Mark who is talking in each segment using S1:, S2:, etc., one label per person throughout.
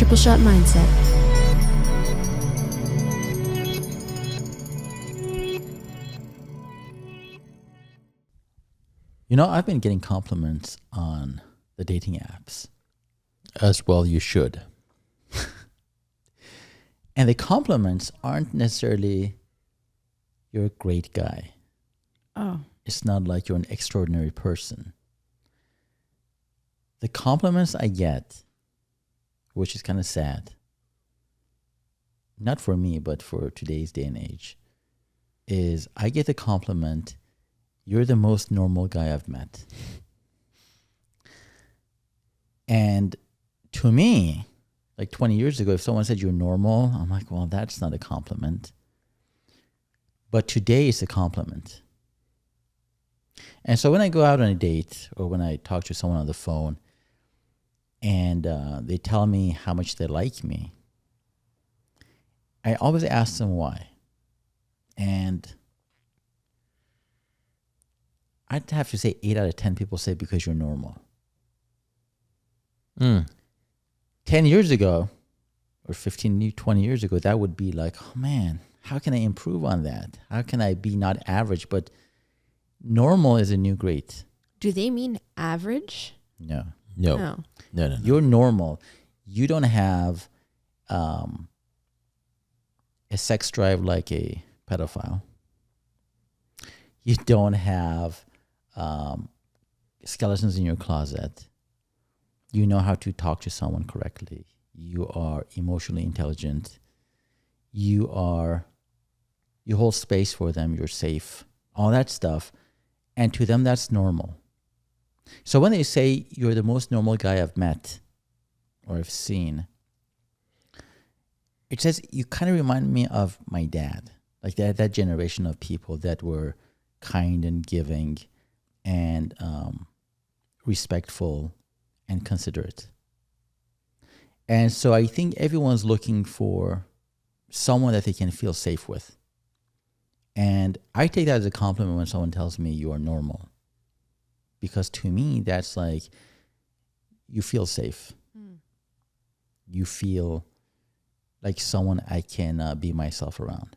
S1: Triple Shot Mindset.
S2: You know, I've been getting compliments on the dating apps.
S3: As well, you should.
S2: And the compliments aren't necessarily, you're a great guy.
S1: Oh.
S2: It's not like you're an extraordinary person. The compliments I get, which is kind of sad, not for me, but for today's day and age, is I get the compliment, you're the most normal guy I've met. And to me, like 20 years ago, if someone said you're normal, I'm like, well, that's not a compliment. But today it's a compliment. And so when I go out on a date or when I talk to someone on the phone and they tell me how much they like me, I always ask them why. And I'd have to say 8 out of 10 people say because you're normal. 10 years ago or 15, 20 years ago, that would be like, oh man, how can I improve on that? How can I be not average, but normal is a new great?
S1: Do they mean average?
S2: No.
S1: No.
S2: You're normal. You don't have a sex drive like a pedophile. You don't have skeletons in your closet. You know how to talk to someone correctly. You are emotionally intelligent. You hold space for them. You're safe. All that stuff. And to them, that's normal. So when they say you're the most normal guy I've met or I've seen, it says you kind of remind me of my dad. Like that generation of people that were kind and giving and respectful and considerate. And so I think everyone's looking for someone that they can feel safe with. And I take that as a compliment when someone tells me you are normal. Because to me, that's like, you feel safe. You feel like someone I can be myself around.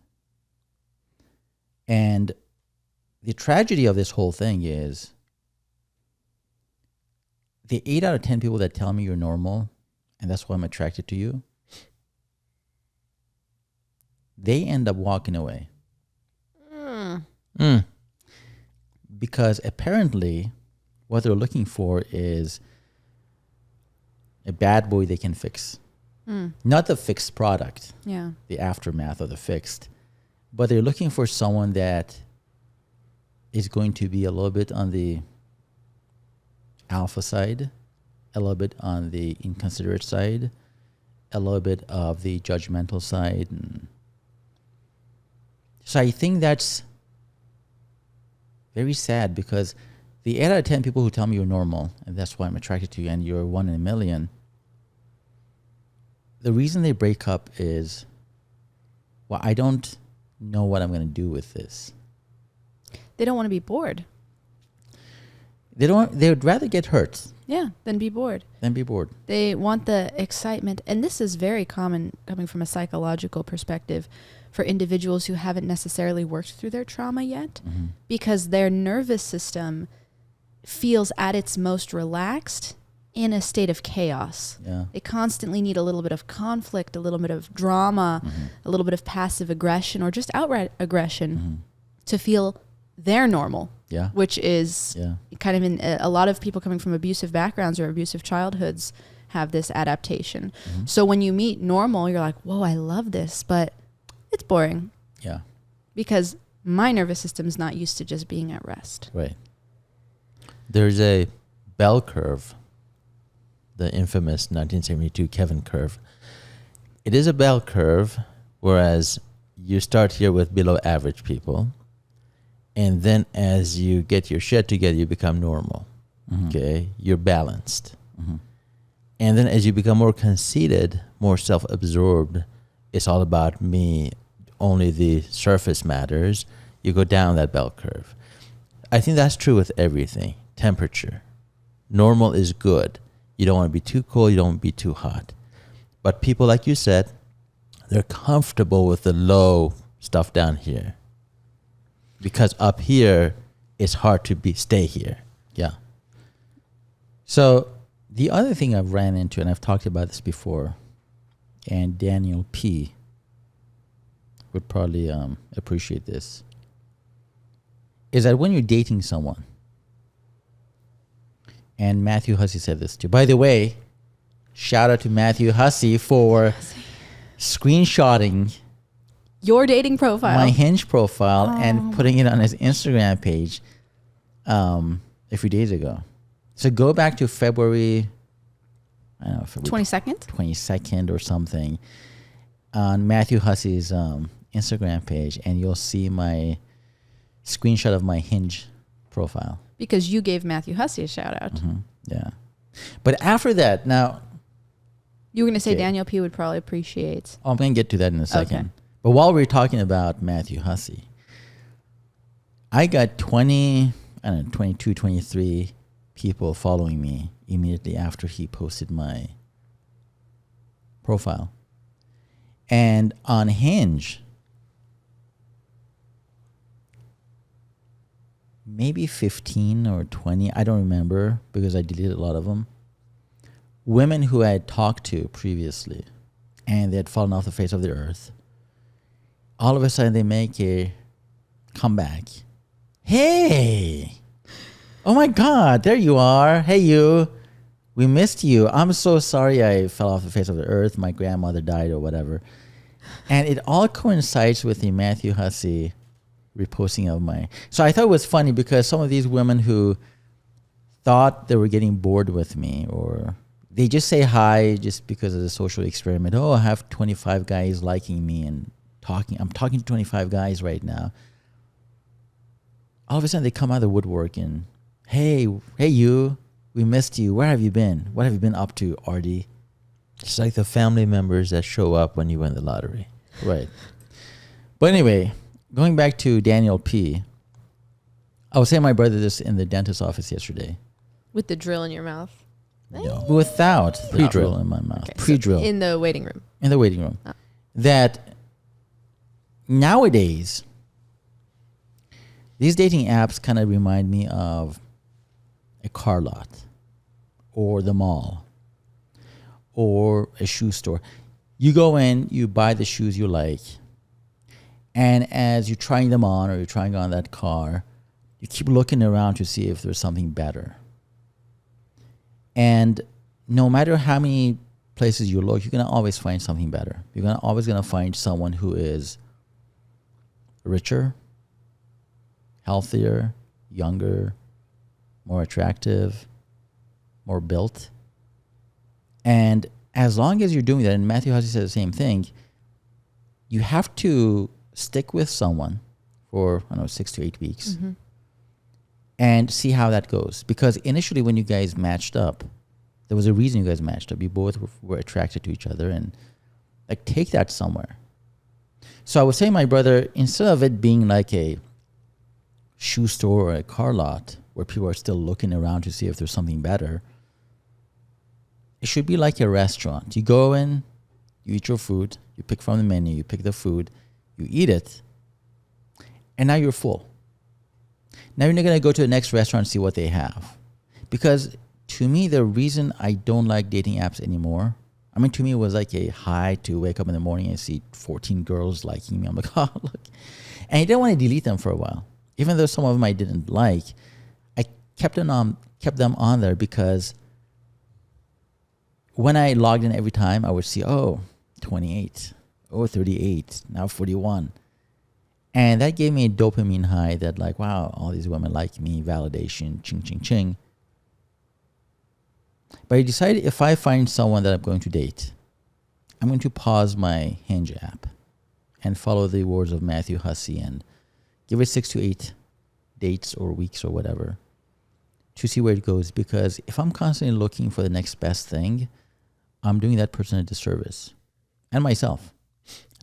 S2: And the tragedy of this whole thing is the 8 out of 10 people that tell me you're normal, and that's why I'm attracted to you, they end up walking away. Because apparently what they're looking for is a bad boy they can fix. Not the fixed product, the aftermath of the fixed, but they're looking for someone that is going to be a little bit on the alpha side, a little bit on the inconsiderate side, a little bit of the judgmental side. And so I think that's very sad because the 8 out of 10 people who tell me you're normal, and that's why I'm attracted to you, and you're 1 in a million, the reason they break up is, well, I don't know what I'm going to do with this.
S1: They don't want to be bored.
S2: They would rather get hurt.
S1: Yeah, than be bored. They want the excitement. And this is very common coming from a psychological perspective for individuals who haven't necessarily worked through their trauma yet, because their nervous system feels at its most relaxed in a state of chaos.
S2: Yeah.
S1: They constantly need a little bit of conflict, a little bit of drama, a little bit of passive aggression, or just outright aggression to feel they're normal.
S2: Yeah.
S1: Which is kind of in a lot of people coming from abusive backgrounds or abusive childhoods have this adaptation. So when you meet normal, you're like, whoa, I love this, but it's boring.
S2: Yeah.
S1: Because my nervous system is not used to just being at rest.
S2: Right.
S3: There's a bell curve, the infamous 1972 Kevin curve. It is a bell curve, whereas you start here with below average people. And then as you get your shit together, you become normal. Okay? You're balanced. And then as you become more conceited, more self-absorbed, it's all about me, only the surface matters, you go down that bell curve. I think that's true with everything. Temperature. Normal is good. You don't want to be too cold, you don't want to be too hot. But people, like you said, they're comfortable with the low stuff down here. Because up here, it's hard to stay here.
S2: Yeah. So the other thing I've ran into, and I've talked about this before, and Daniel P. would probably appreciate this, is that when you're dating someone, and Matthew Hussey said this too. By the way, shout out to Matthew Hussey for screenshotting
S1: your dating profile,
S2: my Hinge profile, and putting it on his Instagram page a few days ago. So go back to February 22nd or something on Matthew Hussey's Instagram page, and you'll see my screenshot of my Hinge profile.
S1: Because you gave Matthew Hussey a shout out.
S2: Mm-hmm. Yeah. But after that, now...
S1: You were going to say Daniel P. would probably appreciate...
S2: I'm going to get to that in a second.
S1: Okay.
S2: But while we're talking about Matthew Hussey, I got 22, 23 people following me immediately after he posted my profile. And on Hinge, maybe 15 or 20, I don't remember because I deleted a lot of them, women who I had talked to previously and they had fallen off the face of the earth, all of a sudden they make a comeback. Hey, oh my God, there you are. Hey, you, we missed you. I'm so sorry I fell off the face of the earth. My grandmother died or whatever. And it all coincides with the Matthew Hussey reposting of my... So I thought it was funny because some of these women who thought they were getting bored with me, or they just say hi just because of the social experiment. Oh, I have 25 guys liking me and talking. I'm talking to 25 guys right now. All of a sudden they come out of the woodwork and, hey you, we missed you. Where have you been? What have you been up to, Ardy?
S3: It's like the family members that show up when you win the lottery.
S2: Right. But anyway, going back to Daniel P., I was saying my brother this in the dentist's office yesterday.
S1: With the drill in your mouth?
S2: No. Without the drill in my mouth.
S1: Okay,
S2: Pre-drill.
S1: So in the waiting room.
S2: In the waiting room. Oh. That nowadays, these dating apps kind of remind me of a car lot or the mall or a shoe store. You go in, you buy the shoes you like, and as you're trying them on or you're trying on that car, you keep looking around to see if there's something better. And no matter how many places you look, you're going to always find something better. You're always going to find someone who is richer, healthier, younger, more attractive, more built. And as long as you're doing that, and Matthew Hussey said the same thing, you have to stick with someone for, 6 to 8 weeks and see how that goes. Because initially when you guys matched up, there was a reason you guys matched up. You both were attracted to each other, and like take that somewhere. So I was saying, my brother, instead of it being like a shoe store or a car lot where people are still looking around to see if there's something better, it should be like a restaurant. You go in, you eat your food, you pick from the menu, you pick the food, you eat it, and now you're full. Now you're not going to go to the next restaurant and see what they have. Because to me, the reason I don't like dating apps anymore, to me it was like a high to wake up in the morning and see 14 girls liking me. I'm like, oh, look. And I didn't want to delete them for a while. Even though some of them I didn't like, I kept them on there because when I logged in every time, I would see, 28, 38, now 41. And that gave me a dopamine high that like, wow, all these women like me, validation, ching, ching, ching. But I decided if I find someone that I'm going to date, I'm going to pause my Hinge app and follow the words of Matthew Hussey and give it 6 to 8 dates or weeks or whatever to see where it goes. Because if I'm constantly looking for the next best thing, I'm doing that person a disservice and myself.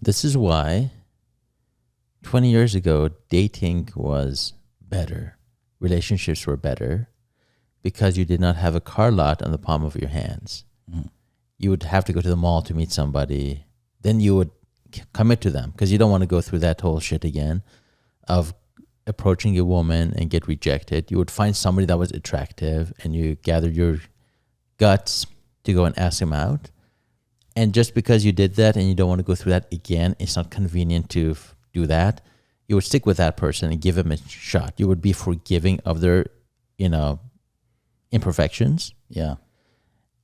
S3: This is why 20 years ago, dating was better. Relationships were better because you did not have a car lot on the palm of your hands. Mm-hmm. you would have to go to the mall to meet somebody. Then you would commit to them because you don't want to go through that whole shit again of approaching a woman and get rejected. You would find somebody that was attractive and you gather your guts to go and ask him out. And just because you did that and you don't want to go through that again, it's not convenient to do that. You would stick with that person and give him a shot. You would be forgiving of their, imperfections.
S2: Yeah.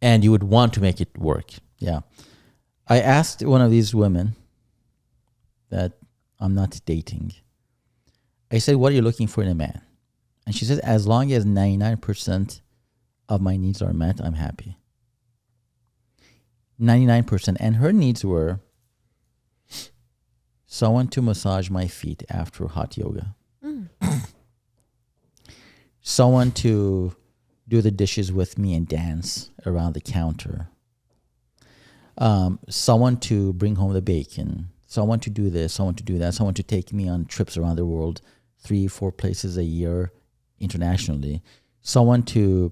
S3: And you would want to make it work.
S2: Yeah. I asked one of these women that I'm not dating. I said, what are you looking for in a man? And she said, as long as 99% of my needs are met, I'm happy. 99%. And her needs were someone to massage my feet after hot yoga. Someone to do the dishes with me and dance around the counter. Someone to bring home the bacon. Someone to do this, someone to do that. Someone to take me on trips around the world, 3-4 places a year internationally. Someone to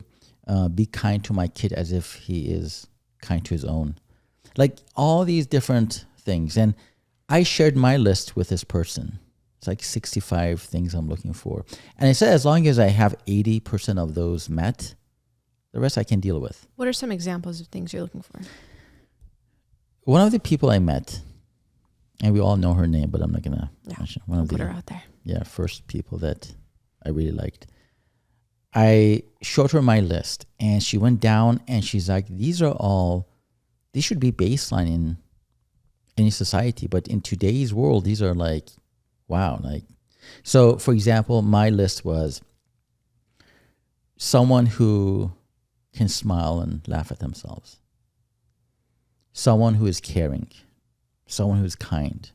S2: be kind to my kid as if he is kind to his own. Like all these different things. And I shared my list with this person. It's like 65 things I'm looking for. And I said, as long as I have 80% of those met, the rest I can deal with.
S1: What are some examples of things you're looking for?
S2: One of the people I met, and we all know her name, but I'm not going to mention. One of
S1: put
S2: the,
S1: her out there.
S2: Yeah, first people that I really liked. I showed her my list, and she went down, and she's like, these should be baseline in any society, but in today's world, these are like, wow. Like, so for example, my list was someone who can smile and laugh at themselves. Someone who is caring. Someone who is kind.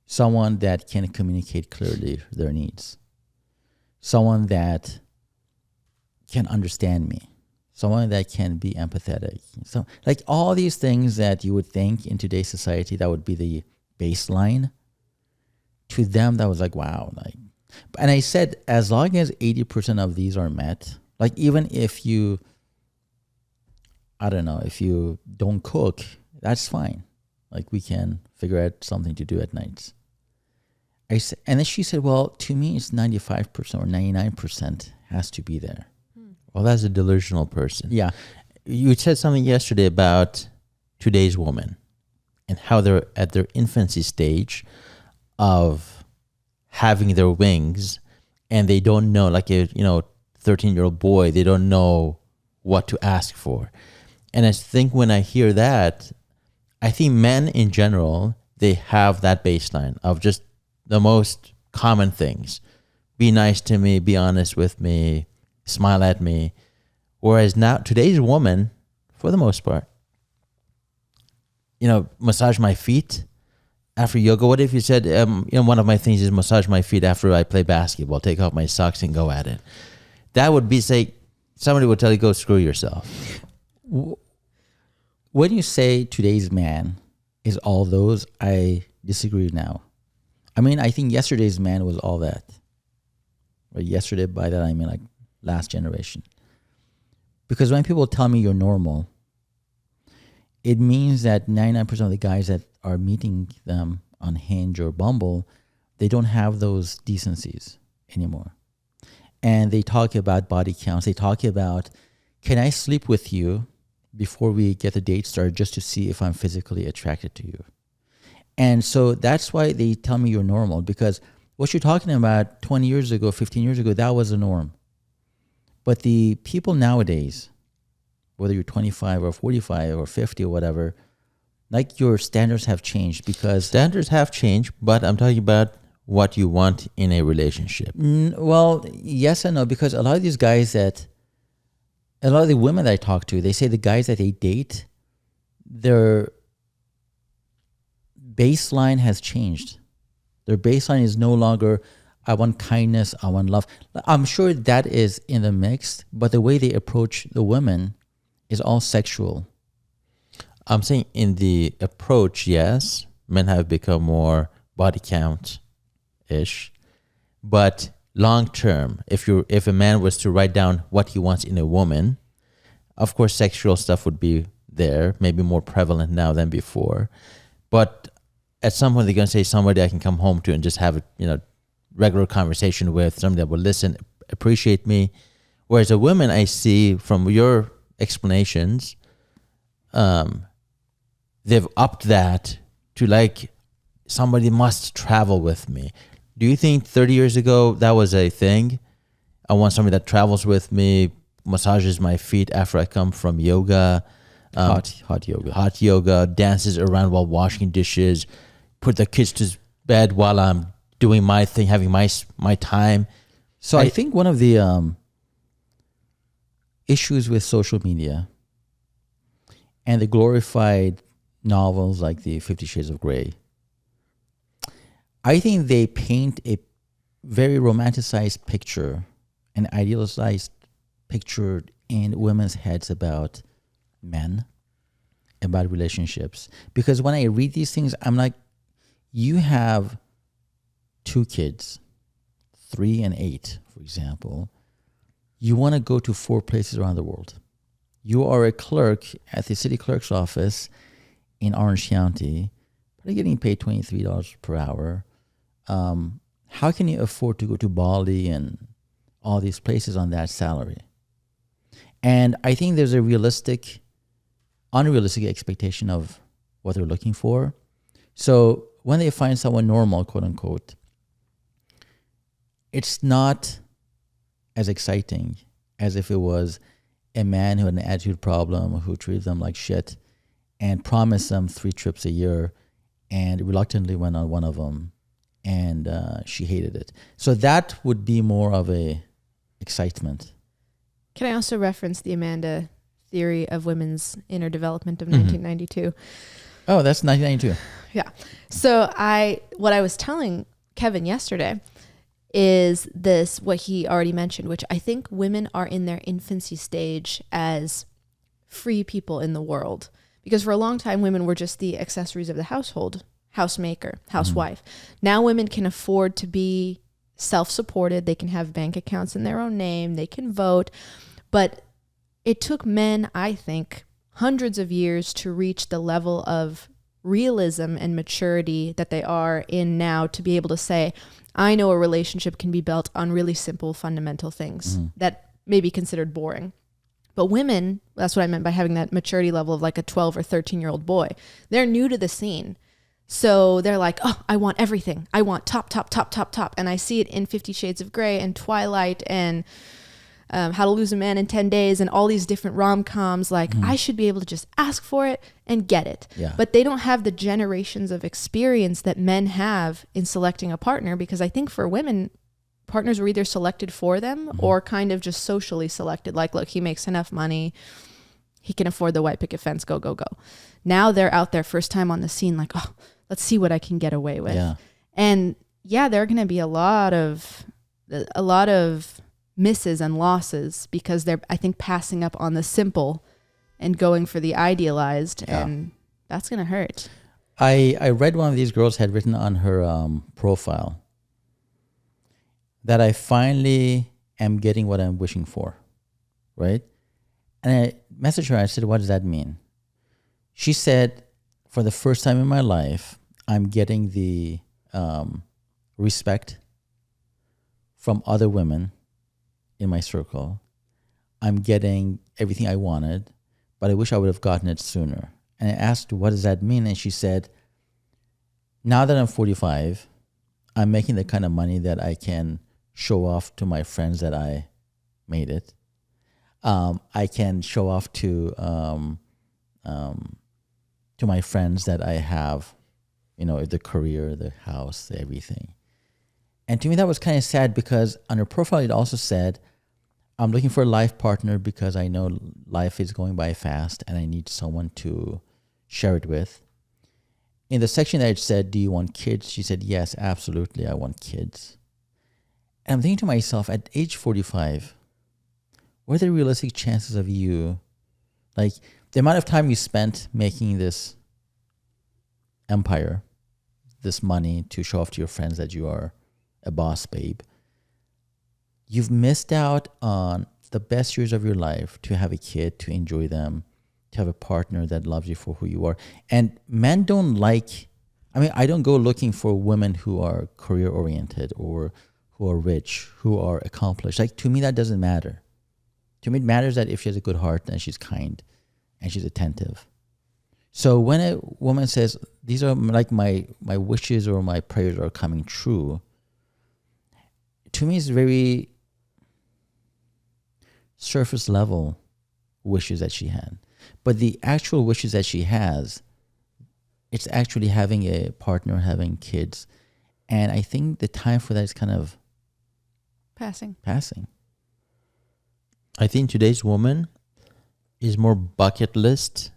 S2: Someone that can communicate clearly their needs. Someone that can understand me. Someone that can be empathetic. So, like all these things that you would think in today's society that would be the baseline. To them, that was like, wow. Like, and I said, as long as 80% of these are met, like even if you, I don't know, if you don't cook, that's fine. Like we can figure out something to do at nights. I said, and then she said, well, to me, it's 95% or 99% has to be there.
S3: Well, that's a delusional person.
S2: Yeah.
S3: You said something yesterday about today's woman and how they're at their infancy stage of having their wings and they don't know, like a 13-year-old boy, they don't know what to ask for. And I think when I hear that, I think men in general, they have that baseline of just the most common things. Be nice to me, be honest with me, smile at me. Whereas now, today's woman, for the most part, massage my feet after yoga. What if you said, one of my things is massage my feet after I play basketball, take off my socks and go at it. That would be, somebody would tell you, go screw yourself.
S2: When you say today's man is all those, I disagree now. I mean, I think yesterday's man was all that. Or yesterday, by that I mean like last generation. Because when people tell me you're normal, it means that 99% of the guys that are meeting them on Hinge or Bumble, they don't have those decencies anymore. And they talk about body counts. They talk about, can I sleep with you before we get the date started just to see if I'm physically attracted to you? And so that's why they tell me you're normal, because what you're talking about 20 years ago, 15 years ago, that was the norm. But the people nowadays, whether you're 25 or 45 or 50 or whatever, like your standards have changed because...
S3: Standards have changed, but I'm talking about what you want in a relationship.
S2: Well, yes and no, because a lot of these guys a lot of the women that I talk to, they say the guys that they date, their baseline has changed. Their baseline is no longer, I want kindness, I want love. I'm sure that is in the mix, but the way they approach the women is all sexual.
S3: I'm saying in the approach, yes, men have become more body count-ish, but long term, if a man was to write down what he wants in a woman, of course, sexual stuff would be there, maybe more prevalent now than before. But at some point, they're going to say somebody I can come home to and just have a regular conversation with, somebody that will listen, appreciate me. Whereas the women I see from your explanations, they've upped that to like somebody must travel with me. Do you think 30 years ago that was a thing? I want somebody that travels with me, massages my feet after I come from yoga. Hot yoga, dances around while washing dishes, put the kids to bed while I'm doing my thing, having my time.
S2: So I think one of the issues with social media and the glorified novels like the 50 Shades of Grey, I think they paint a very romanticized picture, an idealized picture in women's heads about men, about relationships. Because when I read these things, I'm like, you have 2 kids, 3 and 8, for example. You want to go to 4 places around the world. You are a clerk at the city clerk's office in Orange County, but you're getting paid $23 per hour. How can you afford to go to Bali and all these places on that salary? And I think there's a unrealistic expectation of what they're looking for. So when they find someone normal, quote unquote, it's not as exciting as if it was a man who had an attitude problem, who treated them like shit and promised them 3 trips a year and reluctantly went on one of them, and she hated it. So that would be more of a excitement.
S1: Can I also reference the Amanda theory of women's inner development of 1992?
S2: Oh, that's 1992.
S1: Yeah. So what I was telling Kevin yesterday is this, what he already mentioned, which I think women are in their infancy stage as free people in the world. Because for a long time, women were just the accessories of the household, housemaker, housewife. Now women can afford to be self-supported. They can have bank accounts in their own name. They can vote. But it took men, I think, hundreds of years to reach the level of realism and maturity that they are in now to be able to say, I know a relationship can be built on really simple, fundamental things that may be considered boring. But women, that's what I meant by having that maturity level of like a 12 or 13-year-old boy. They're new to the scene. So they're like, oh, I want everything. I want top, top, top, top, top. And I see it in 50 Shades of Grey and Twilight and How to Lose a Man in 10 Days and all these different rom-coms. Like, I should be able to just ask for it and get it.
S2: Yeah.
S1: But they don't have the generations of experience that men have in selecting a partner, because I think for women, partners were either selected for them or kind of just socially selected. Like, look, he makes enough money. He can afford the white picket fence. Go, go, go. Now they're out there first time on the scene like, oh, let's see what I can get away with.
S2: Yeah.
S1: And yeah, there are going to be a lot of misses and losses because they're, I think, passing up on the simple and going for the idealized, and that's going to hurt.
S2: I read one of these girls had written on her profile that I finally am getting what I'm wishing for, right? And I messaged her, I said, what does that mean? She said, for the first time in my life, I'm getting the respect from other women in my circle. I'm getting everything I wanted, but I wish I would have gotten it sooner. And I asked her, what does that mean? And she said, now that I'm 45, I'm making the kind of money that I can show off to my friends that I made it. I can show off to my friends that I have, the career, the house, everything. And to me, that was kind of sad because on her profile, it also said, I'm looking for a life partner because I know life is going by fast and I need someone to share it with. In the section that it said, do you want kids? She said, yes, absolutely, I want kids. And I'm thinking to myself, at age 45, what are the realistic chances of you, like the amount of time you spent making this empire, this money to show off to your friends that you are a boss babe, you've missed out on the best years of your life to have a kid, to enjoy them, to have a partner that loves you for who you are. And men don't like, I mean, I don't go looking for women who are career oriented or who are rich, who are accomplished. Like, to me, that doesn't matter. To me, it matters that if she has a good heart and she's kind and she's attentive. So when a woman says, these are like my wishes or my prayers are coming true, to me, it's very surface level wishes that she had. But the actual wishes that she has, it's actually having a partner, having kids. And I think the time for that is kind of
S1: passing.
S3: I think today's woman is more bucket list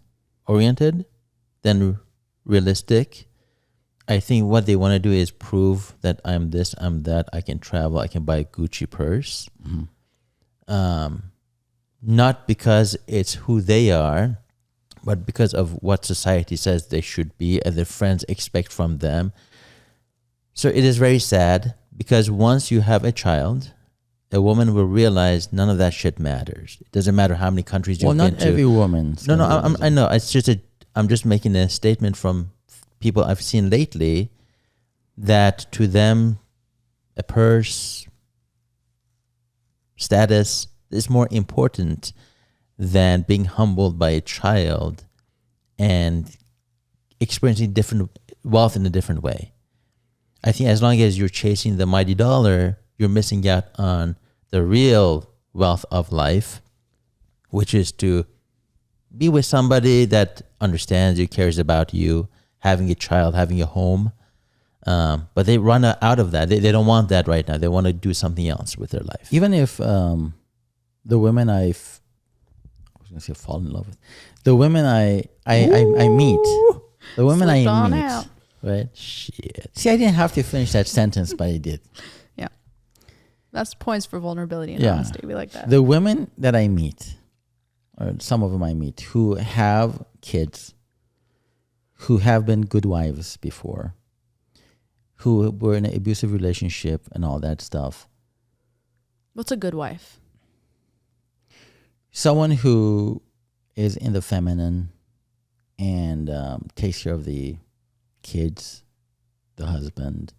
S3: oriented than realistic. I think what they want to do is prove that I'm this, I'm that, I can travel, I can buy a Gucci purse. Mm-hmm. Not because it's who they are, but because of what society says they should be and their friends expect from them. So it is very sad, because once you have a child, a woman will realize none of that shit matters. It doesn't matter how many countries you've been to.
S2: Well, not every woman.
S3: No, I know. It's just I'm just making a statement from people I've seen lately that to them, a purse, status is more important than being humbled by a child and experiencing different wealth in a different way. I think as long as you're chasing the mighty dollar, you're missing out on the real wealth of life, which is to be with somebody that understands you, cares about you, having a child, having a home. But they run out of that. They don't want that right now. They want to do something else with their life.
S2: Even if the women I was going to say fall in love with, the women I meet, the women I meet, out. Right? Shit. See, I didn't have to finish that sentence, but I did.
S1: Yeah. That's points for vulnerability and honesty. We like that.
S2: The women that I meet, or some of them I meet, who have kids, who have been good wives before, who were in an abusive relationship and all that stuff.
S1: What's a good wife?
S2: Someone who is in the feminine and takes care of the kids, the husband.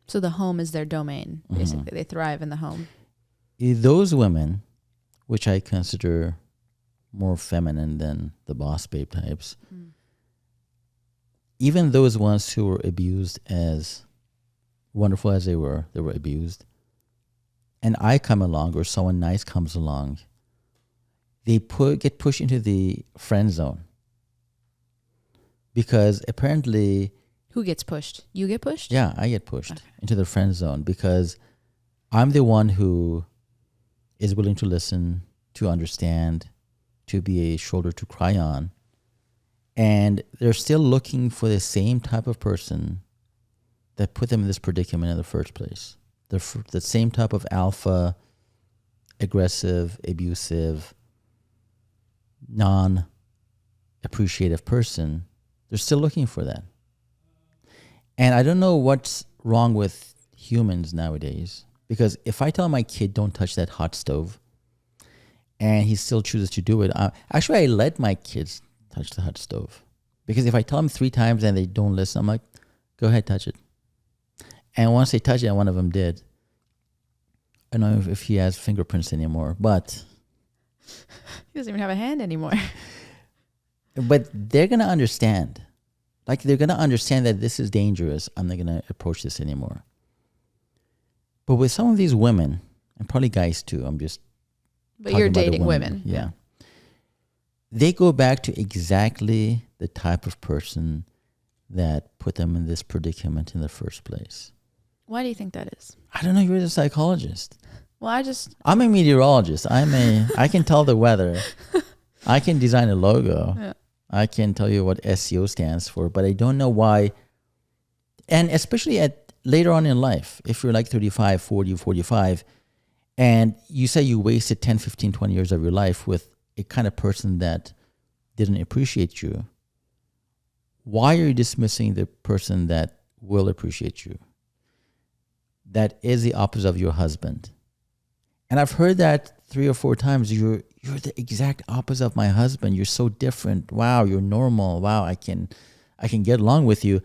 S1: So the home is their domain, basically. Mm-hmm. They thrive in the home.
S2: Those women, which I consider more feminine than the boss babe types, even those ones who were abused, as wonderful as they were abused, and I come along or someone nice comes along, they get pushed into the friend zone. Because apparently...
S1: Who gets pushed? You get pushed?
S2: Yeah, I get pushed into the friend zone because I'm the one who is willing to listen, to understand, to be a shoulder to cry on. And they're still looking for the same type of person that put them in this predicament in the first place. The same type of alpha, aggressive, abusive, non-appreciative person. They're still looking for that. And I don't know what's wrong with humans nowadays. Because if I tell my kid, don't touch that hot stove, and he still chooses to do it, actually I let my kids touch the hot stove. Because if I tell them 3 times and they don't listen, I'm like, go ahead, touch it. And once they touch it, and one of them did, I don't know if he has fingerprints anymore, but...
S1: He doesn't even have a hand anymore.
S2: But they're going to understand. Like, they're going to understand that this is dangerous. I'm not going to approach this anymore. But with some of these women, and probably guys too, I'm just...
S1: But you're dating women.
S2: Yeah. They go back to exactly the type of person that put them in this predicament in the first place.
S1: Why do you think that is?
S2: I don't know. You're a psychologist.
S1: Well,
S2: I'm a meteorologist. I can tell the weather. I can design a logo. Yeah. I can tell you what SEO stands for, but I don't know why. And especially later on in life, if you're like 35, 40, 45, and you say you wasted 10, 15, 20 years of your life with a kind of person that didn't appreciate you, why are you dismissing the person that will appreciate you? That is the opposite of your husband. And I've heard that 3 or 4 times, you're the exact opposite of my husband. You're so different. Wow, you're normal. Wow, I can get along with you,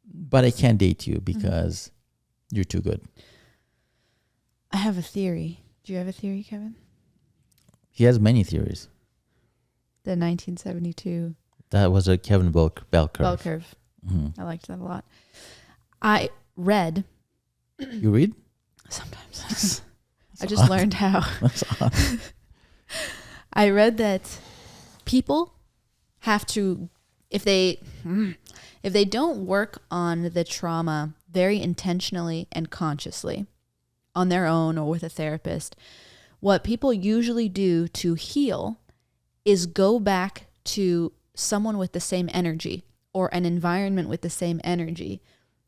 S2: but I can't date you because you're too good.
S1: I have a theory. Do you have a theory, Kevin?
S2: He has many theories.
S1: The 1972.
S3: That was a Kevin bell curve.
S1: Bell curve. I liked that a lot. I read.
S2: You read?
S1: Sometimes. I just learned how.
S2: That's odd.
S1: I read that people have to, if they don't work on the trauma very intentionally and consciously on their own or with a therapist, what people usually do to heal is go back to someone with the same energy or an environment with the same energy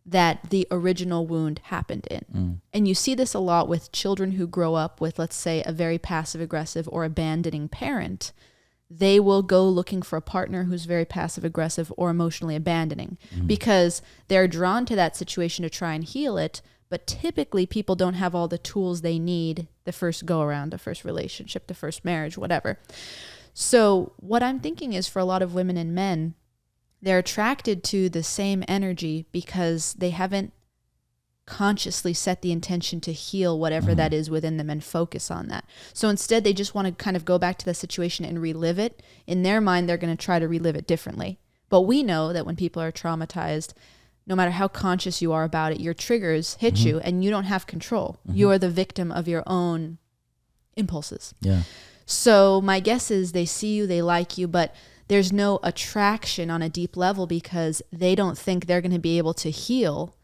S1: that the original wound happened in. And you see this a lot with children who grow up with, let's say, a very passive-aggressive or abandoning parent. They will go looking for a partner who's very passive-aggressive or emotionally abandoning because they're drawn to that situation to try and heal it. But typically people don't have all the tools they need the first go-around, the first relationship, the first marriage, whatever. So what I'm thinking is for a lot of women and men, they're attracted to the same energy because they haven't consciously set the intention to heal whatever that is within them and focus on that. So instead, they just want to kind of go back to the situation and relive it. In their mind, they're going to try to relive it differently. But we know that when people are traumatized, no matter how conscious you are about it, your triggers hit you and you don't have control. You are the victim of your own impulses.
S2: Yeah.
S1: So my guess is they see you, they like you, but there's no attraction on a deep level because they don't think they're going to be able to heal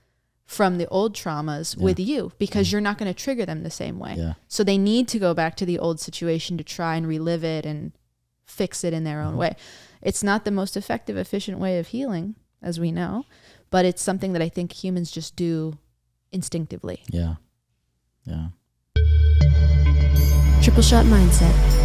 S1: from the old traumas with you because you're not going to trigger them the same way.
S2: Yeah.
S1: So they need to go back to the old situation to try and relive it and fix it in their own way. It's not the most effective, efficient way of healing, as we know, but it's something that I think humans just do instinctively.
S2: Yeah. Yeah.
S4: Triple Shot Mindset.